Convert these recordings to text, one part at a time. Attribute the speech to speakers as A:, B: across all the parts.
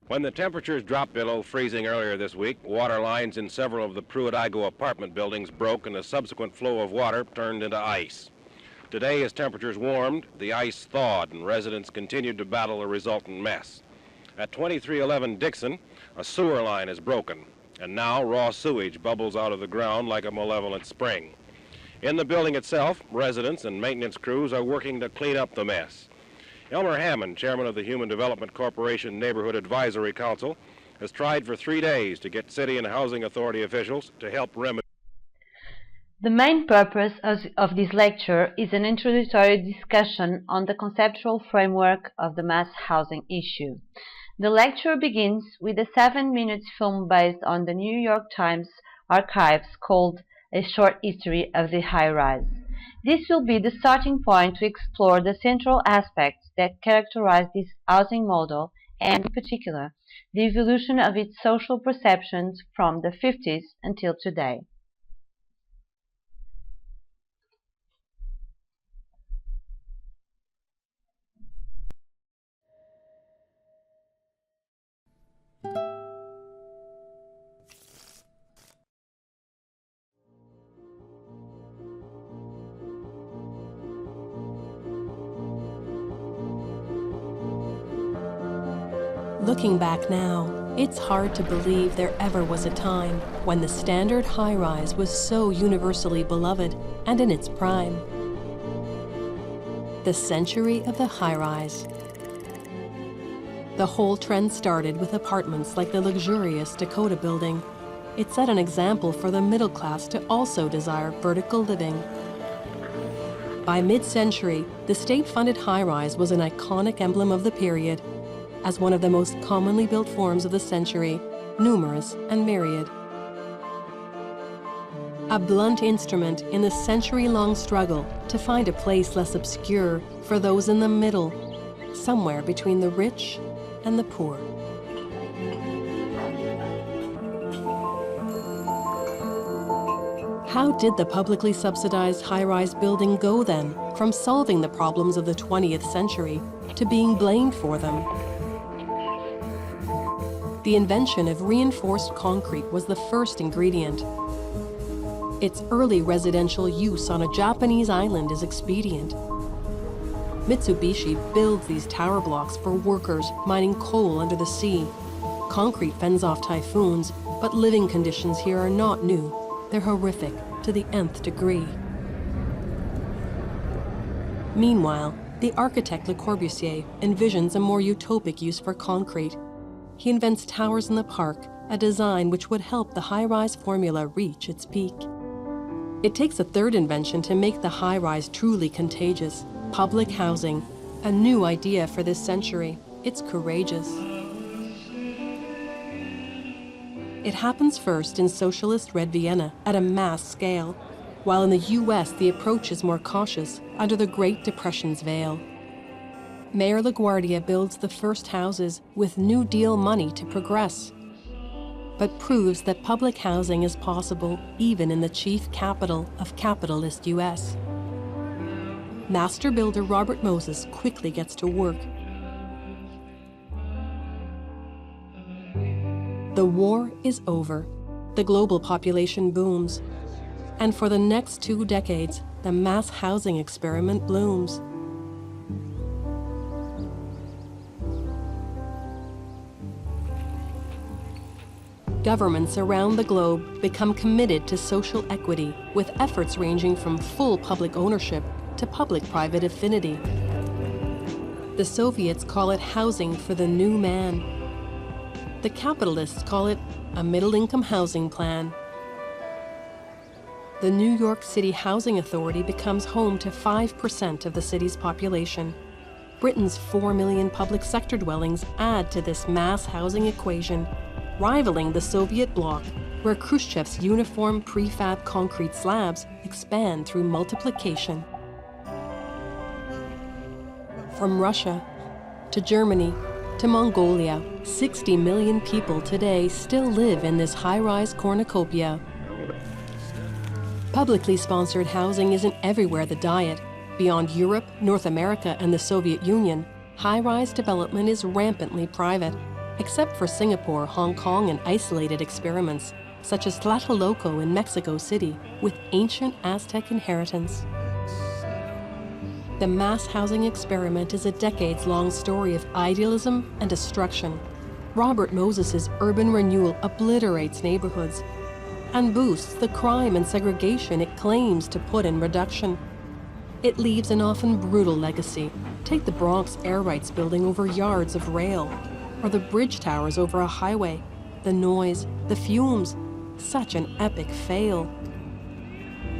A: When the temperatures dropped below freezing earlier this week, water lines in several of the Pruitt-Igoe apartment buildings broke and the subsequent flow of water turned into ice. Today, as temperatures warmed, the ice thawed and residents continued to battle the resultant mess. At 2311 Dixon, a sewer line is broken, and now raw sewage bubbles out of the ground like a malevolent spring. In the building itself, residents and maintenance crews are working to clean up the mess. Elmer Hammond, chairman of the Human Development Corporation Neighborhood Advisory Council, has tried for 3 days to get city and housing authority officials to help remedy.
B: The main purpose of this lecture is an introductory discussion on the conceptual framework of the mass housing issue. The lecture begins with a 7-minute film based on the New York Times archives called A Short History of the High-Rise. This will be the starting point to explore the central aspects that characterize this housing model and, in particular, the evolution of its social perceptions from the 50s until today.
C: Looking back now, it's hard to believe there ever was a time when the standard high-rise was so universally beloved and in its prime. The century of the high-rise. The whole trend started with apartments like the luxurious Dakota building. It set an example for the middle class to also desire vertical living. By mid-century, the state-funded high-rise was an iconic emblem of the period, as one of the most commonly built forms of the century, numerous and myriad. A blunt instrument in the century-long struggle to find a place less obscure for those in the middle, somewhere between the rich and the poor. How did the publicly subsidized high-rise building go then, from solving the problems of the 20th century to being blamed for them? The invention of reinforced concrete was the first ingredient. Its early residential use on a Japanese island is expedient. Mitsubishi builds these tower blocks for workers mining coal under the sea. Concrete fends off typhoons, but living conditions here are not new. They're horrific to the nth degree. Meanwhile, the architect Le Corbusier envisions a more utopic use for concrete. He invents towers in the park, a design which would help the high-rise formula reach its peak. It takes a third invention to make the high-rise truly contagious: public housing, a new idea for this century. It's courageous. It happens first in socialist Red Vienna at a mass scale, while in the US the approach is more cautious under the Great Depression's veil. Mayor LaGuardia builds the first houses with New Deal money to progress, but proves that public housing is possible even in the chief capital of capitalist US. Master builder Robert Moses quickly gets to work. The war is over. The global population booms. And for the next 2 decades, the mass housing experiment blooms. Governments around the globe become committed to social equity, with efforts ranging from full public ownership to public-private affinity. The Soviets call it housing for the new man. The capitalists call it a middle-income housing plan. The New York City Housing Authority becomes home to 5% of the city's population. Britain's 4 million public sector dwellings add to this mass housing equation, rivaling the Soviet bloc, where Khrushchev's uniform prefab concrete slabs expand through multiplication. From Russia to Germany to Mongolia, 60 million people today still live in this high-rise cornucopia. Publicly sponsored housing isn't everywhere the diet. Beyond Europe, North America, and the Soviet Union, high-rise development is rampantly private. Except for Singapore, Hong Kong, and isolated experiments, such as Tlatelolco in Mexico City, with ancient Aztec inheritance. The mass housing experiment is a decades-long story of idealism and destruction. Robert Moses's urban renewal obliterates neighborhoods and boosts the crime and segregation it claims to put in reduction. It leaves an often brutal legacy. Take the Bronx Air Rights building over yards of rail, or the bridge towers over a highway. The noise, the fumes, such an epic fail.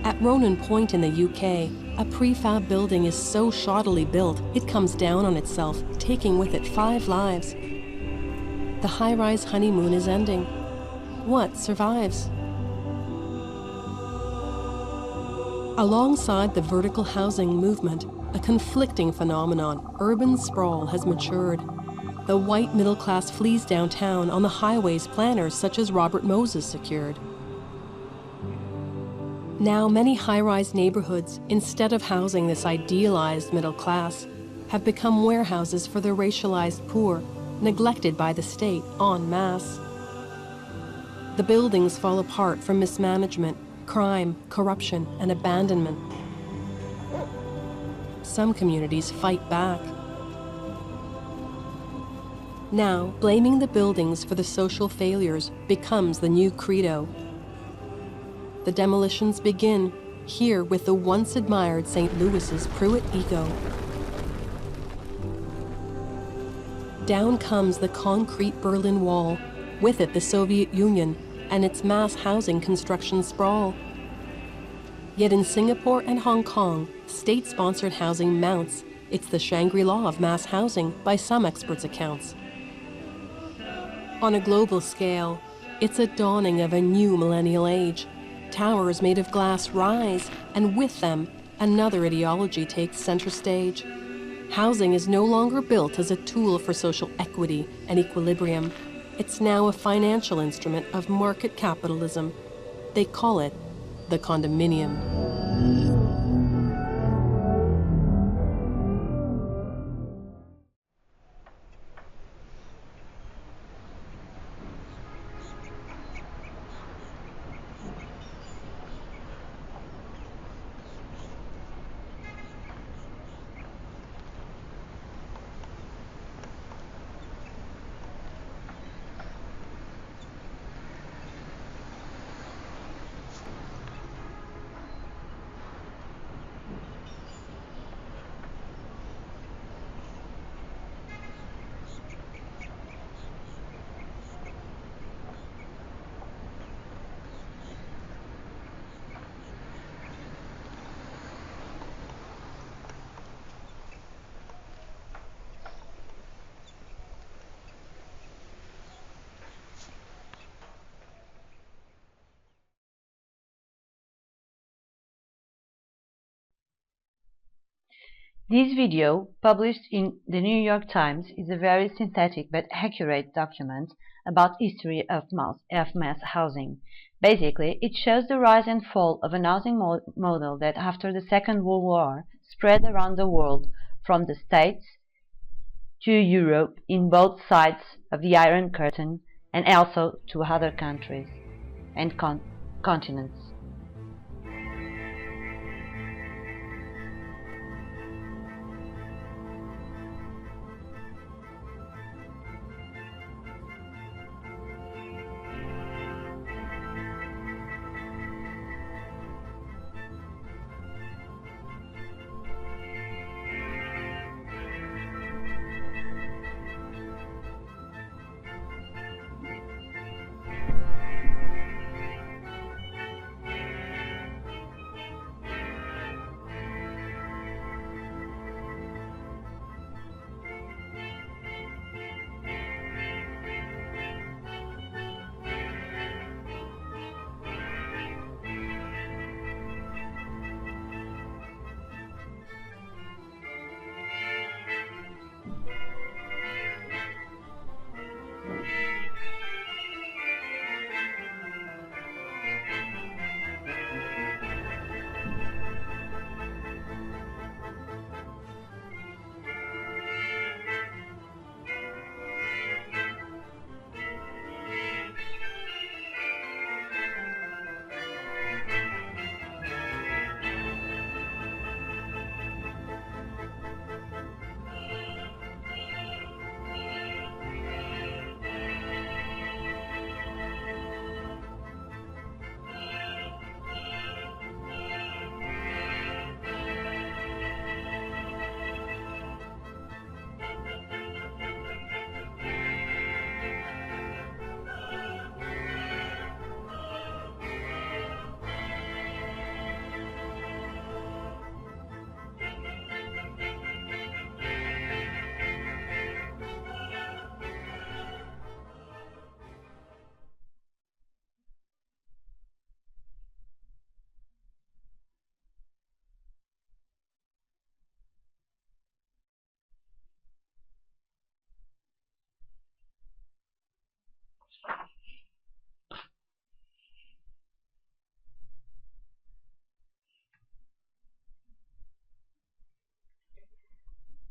C: At Ronan Point in the UK, a prefab building is so shoddily built, it comes down on itself, taking with it 5 lives. The high-rise honeymoon is ending. What survives? Alongside the vertical housing movement, a conflicting phenomenon, urban sprawl, has matured. The white middle class flees downtown on the highways planners such as Robert Moses secured. Now many high-rise neighborhoods, instead of housing this idealized middle class, have become warehouses for the racialized poor, neglected by the state en masse. The buildings fall apart from mismanagement, crime, corruption, and abandonment. Some communities fight back. Now, blaming the buildings for the social failures becomes the new credo. The demolitions begin here with the once admired St. Louis's Pruitt ego. Down comes the concrete Berlin Wall, with it the Soviet Union and its mass housing construction sprawl. Yet in Singapore and Hong Kong, state-sponsored housing mounts. It's the Shangri-La of mass housing by some experts' accounts. On a global scale, it's a dawning of a new millennial age. Towers made of glass rise, and with them, another ideology takes center stage. Housing is no longer built as a tool for social equity and equilibrium. It's now a financial instrument of market capitalism. They call it the condominium.
B: This video, published in the New York Times, is a very synthetic but accurate document about history of mass housing. Basically, it shows the rise and fall of an housing model that after the Second World War spread around the world, from the States to Europe in both sides of the Iron Curtain, and also to other countries and continents.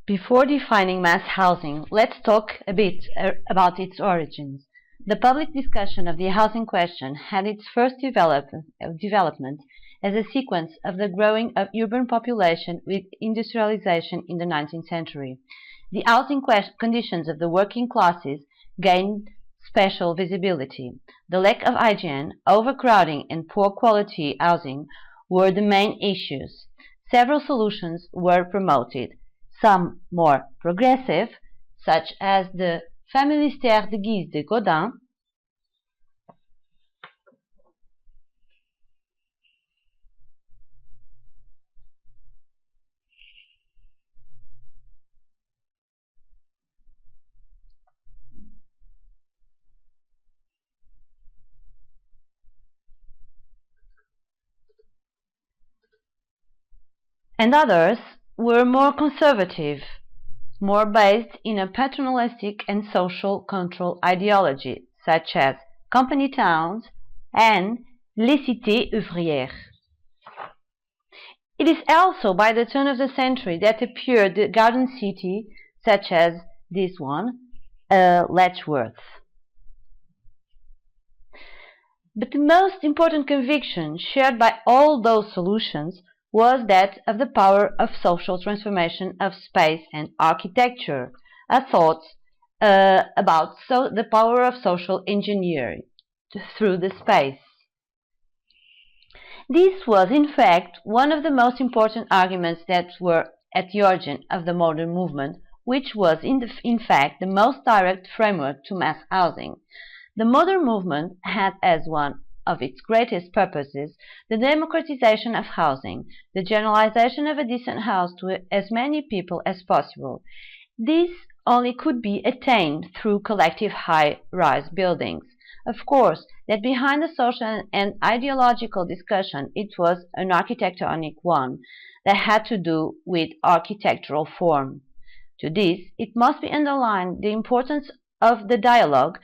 B: Before defining mass housing, let's talk a bit about its origins. The public discussion of the housing question had its first development as a sequence of the growing of urban population with industrialization in the 19th century. The housing conditions of the working classes gained special visibility. The lack of hygiene, overcrowding, and poor quality housing were the main issues. Several solutions were promoted, some more progressive, such as the Familistère de Guise de Gaudin, and others were more conservative, more based in a paternalistic and social control ideology, such as company towns and les cités ouvrières. It is also by the turn of the century that appeared the garden city, such as this one, Letchworth. But the most important conviction shared by all those solutions was that of the power of social transformation of space and architecture, a thought about the power of social engineering through the space. This was, in fact, one of the most important arguments that were at the origin of the modern movement, which was, in fact, the most direct framework to mass housing. The modern movement had as one of its greatest purposes the democratization of housing, the generalization of a decent house to as many people as possible. This only could be attained through collective high-rise buildings. Of course, that behind the social and ideological discussion it was an architectonic one that had to do with architectural form. To this, it must be underlined the importance of the dialogue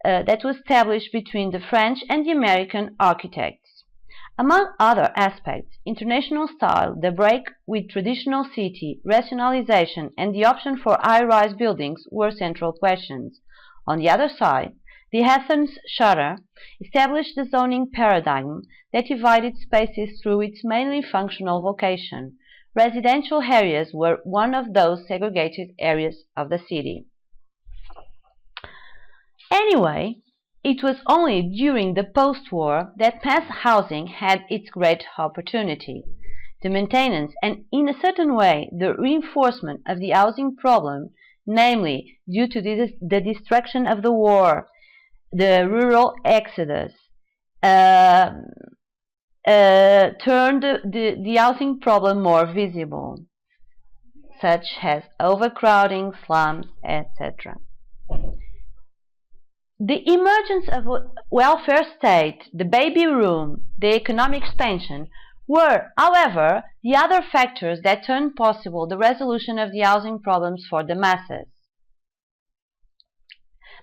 B: that was established between the French and the American architects. Among other aspects, international style, the break with traditional city, rationalization, and the option for high-rise buildings were central questions. On the other side, the Athens Charter established the zoning paradigm that divided spaces through its mainly functional vocation. Residential areas were one of those segregated areas of the city. Anyway, it was only during the post-war that mass housing had its great opportunity. The maintenance and, in a certain way, the reinforcement of the housing problem, namely due to the destruction of the war, the rural exodus, turned the housing problem more visible, such as overcrowding, slums, etc. The emergence of a welfare state, the baby boom, the economic expansion were, however, the other factors that turned possible the resolution of the housing problems for the masses.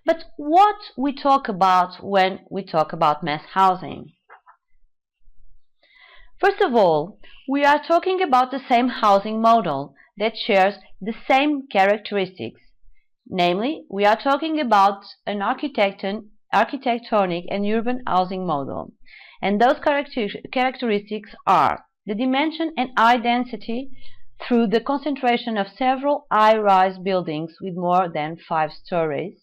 B: But what we talk about when we talk about mass housing? First of all, we are talking about the same housing model that shares the same characteristics. Namely, we are talking about an architectonic and urban housing model. And those characteristics are the dimension and high density through the concentration of several high-rise buildings with more than 5 stories.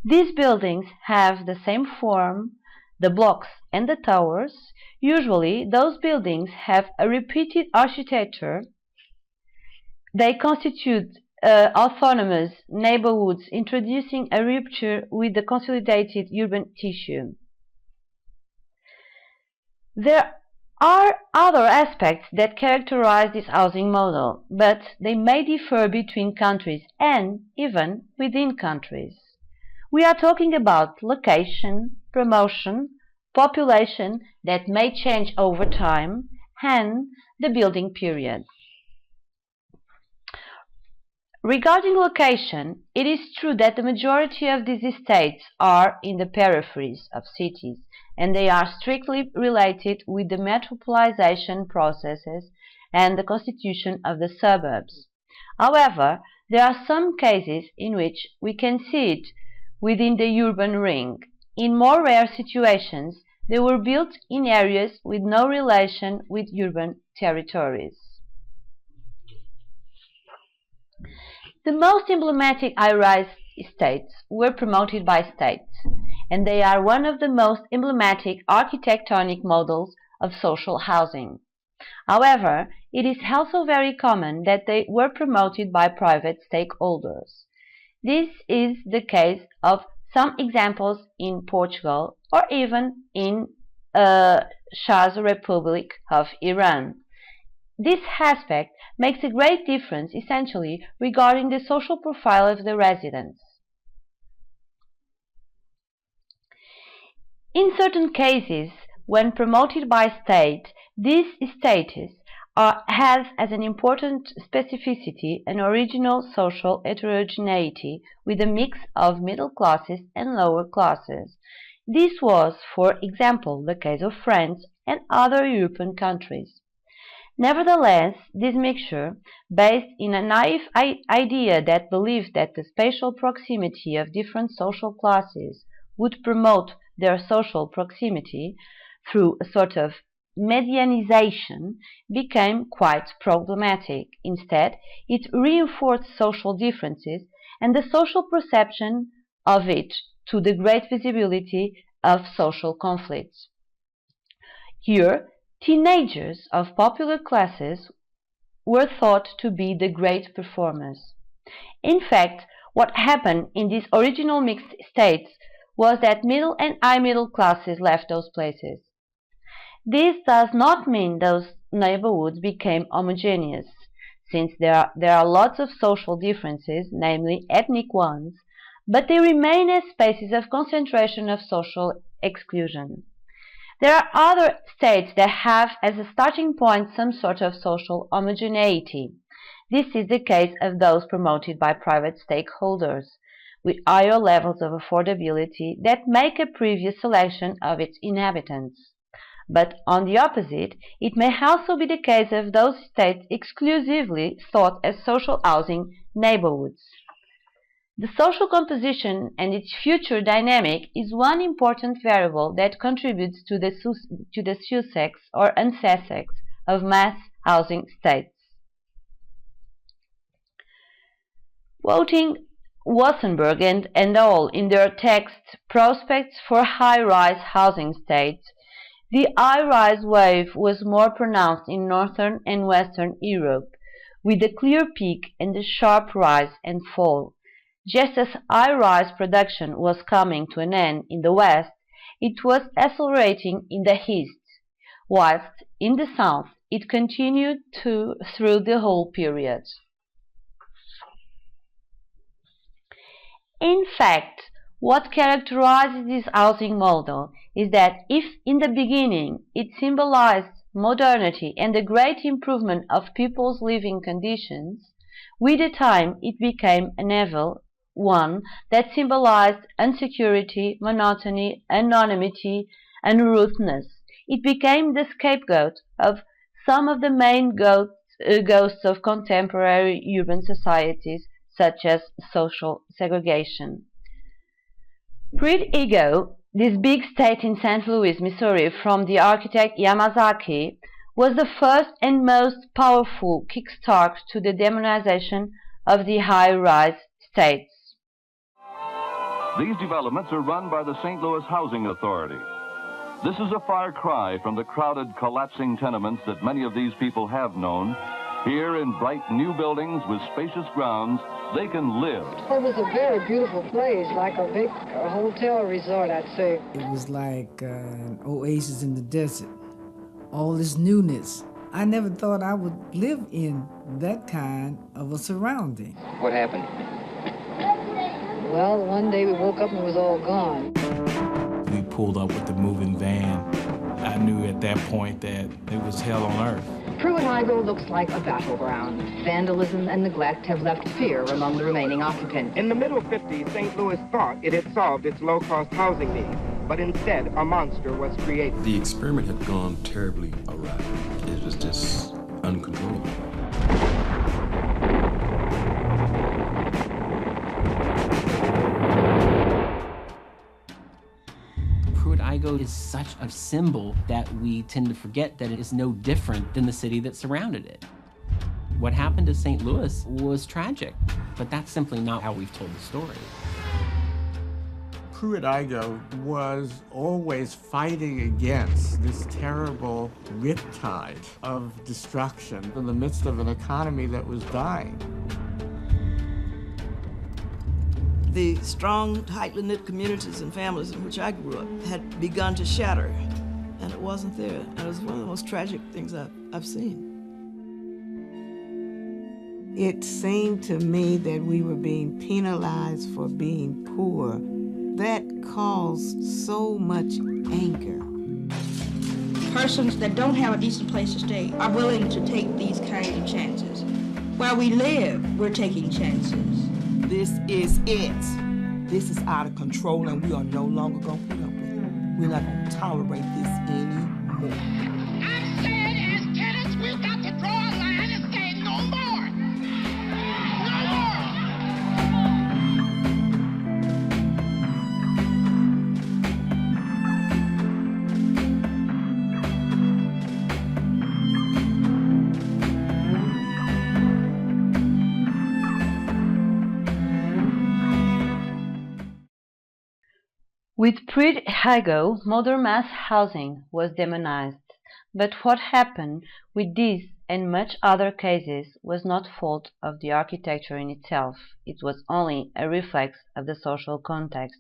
B: These buildings have the same form, the blocks and the towers. Usually, those buildings have a repeated architecture. They constitute autonomous neighborhoods, introducing a rupture with the consolidated urban tissue. There are other aspects that characterize this housing model, but they may differ between countries and even within countries. We are talking about location, promotion, population that may change over time, and the building period. Regarding location, it is true that the majority of these estates are in the peripheries of cities, and they are strictly related with the metropolization processes and the constitution of the suburbs. However, there are some cases in which we can see it within the urban ring. In more rare situations, they were built in areas with no relation with urban territories. The most emblematic high-rise estates were promoted by states, and they are one of the most emblematic architectonic models of social housing. However, it is also very common that they were promoted by private stakeholders. This is the case of some examples in Portugal or even in Shah's Republic of Iran. This aspect makes a great difference essentially regarding the social profile of the residents. In certain cases, when promoted by state, these status has as an important specificity an original social heterogeneity with a mix of middle classes and lower classes. This was, for example, the case of France and other European countries. Nevertheless, this mixture, based in a naive idea that believed that the spatial proximity of different social classes would promote their social proximity through a sort of medianization, became quite problematic. Instead, it reinforced social differences and the social perception of it to the great visibility of social conflicts. Here, teenagers of popular classes were thought to be the great performers. In fact, what happened in these original mixed states was that middle and high middle classes left those places. This does not mean those neighborhoods became homogeneous, since there are lots of social differences, namely ethnic ones, but they remain as spaces of concentration of social exclusion. There are other states that have as a starting point some sort of social homogeneity. This is the case of those promoted by private stakeholders, with higher levels of affordability that make a previous selection of its inhabitants. But on the opposite, it may also be the case of those states exclusively thought as social housing neighborhoods. The social composition and its future dynamic is one important variable that contributes to the sussex or unsessex of mass housing states. Quoting Wassenberg and all in their text Prospects for High-Rise Housing States, the high-rise wave was more pronounced in northern and western Europe, with a clear peak and a sharp rise and fall. Just as high-rise production was coming to an end in the west, it was accelerating in the east, whilst in the south it continued through the whole period. In fact, what characterizes this housing model is that if in the beginning it symbolized modernity and the great improvement of people's living conditions, with the time it became an evil one that symbolized insecurity, monotony, anonymity, and rudeness. It became the scapegoat of some of the main ghosts of contemporary urban societies, such as social segregation. Pretty Ego, this big state in St. Louis, Missouri, from the architect Yamazaki, was the first and most powerful kickstart to the demonization of the high-rise states.
D: These developments are run by the St. Louis Housing Authority. This is a far cry from the crowded, collapsing tenements that many of these people have known. Here in bright new buildings with spacious grounds, they can live.
E: It was a very beautiful place, like a big hotel resort, I'd say.
F: It was like an oasis in the desert. All this newness. I never thought I would live in that kind of a surrounding.
G: What happened?
E: Well, one day we woke up and it was all gone.
H: We pulled up with the moving van. I knew at that point that it was hell on earth.
I: Pruitt-Igoe looks like a battleground. Vandalism and neglect have left fear among the remaining occupants.
G: In the middle 50s, St. Louis thought it had solved its low-cost housing needs, but instead a monster was created.
J: The experiment had gone terribly awry. It was just uncontrollable.
K: Igo is such a symbol that we tend to forget that it is no different than the city that surrounded it. What happened to St. Louis was tragic, but that's simply not how we've told the story.
L: Igo was always fighting against this terrible riptide of destruction in the midst of an economy that was dying.
M: The strong, tightly knit communities and families in which I grew up had begun to shatter, and it wasn't there. And it was one of the most tragic things I've seen.
N: It seemed to me that we were being penalized for being poor. That caused so much anger.
O: Persons that don't have a decent place to stay are willing to take these kinds of chances. Where we live, we're taking chances.
M: This is it. This is out of control, and we are no longer going to put up with it. We're not going to tolerate this anymore.
P: I said, as tenants, we've got to draw a line and say no more. No more.
B: With pre-Igo, modern mass housing was demonized, but what happened with this and much other cases was not fault of the architecture in itself. It was only a reflex of the social context.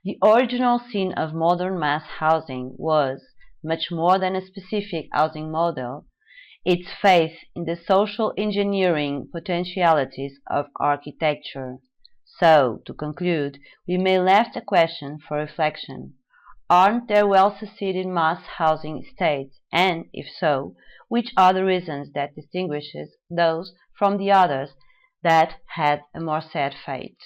B: The original sin of modern mass housing was, much more than a specific housing model, its faith in the social engineering potentialities of architecture. So, to conclude, we may left a question for reflection. Aren't there well-succeeded mass housing estates, and, if so, which are the reasons that distinguishes those from the others that had a more sad fate?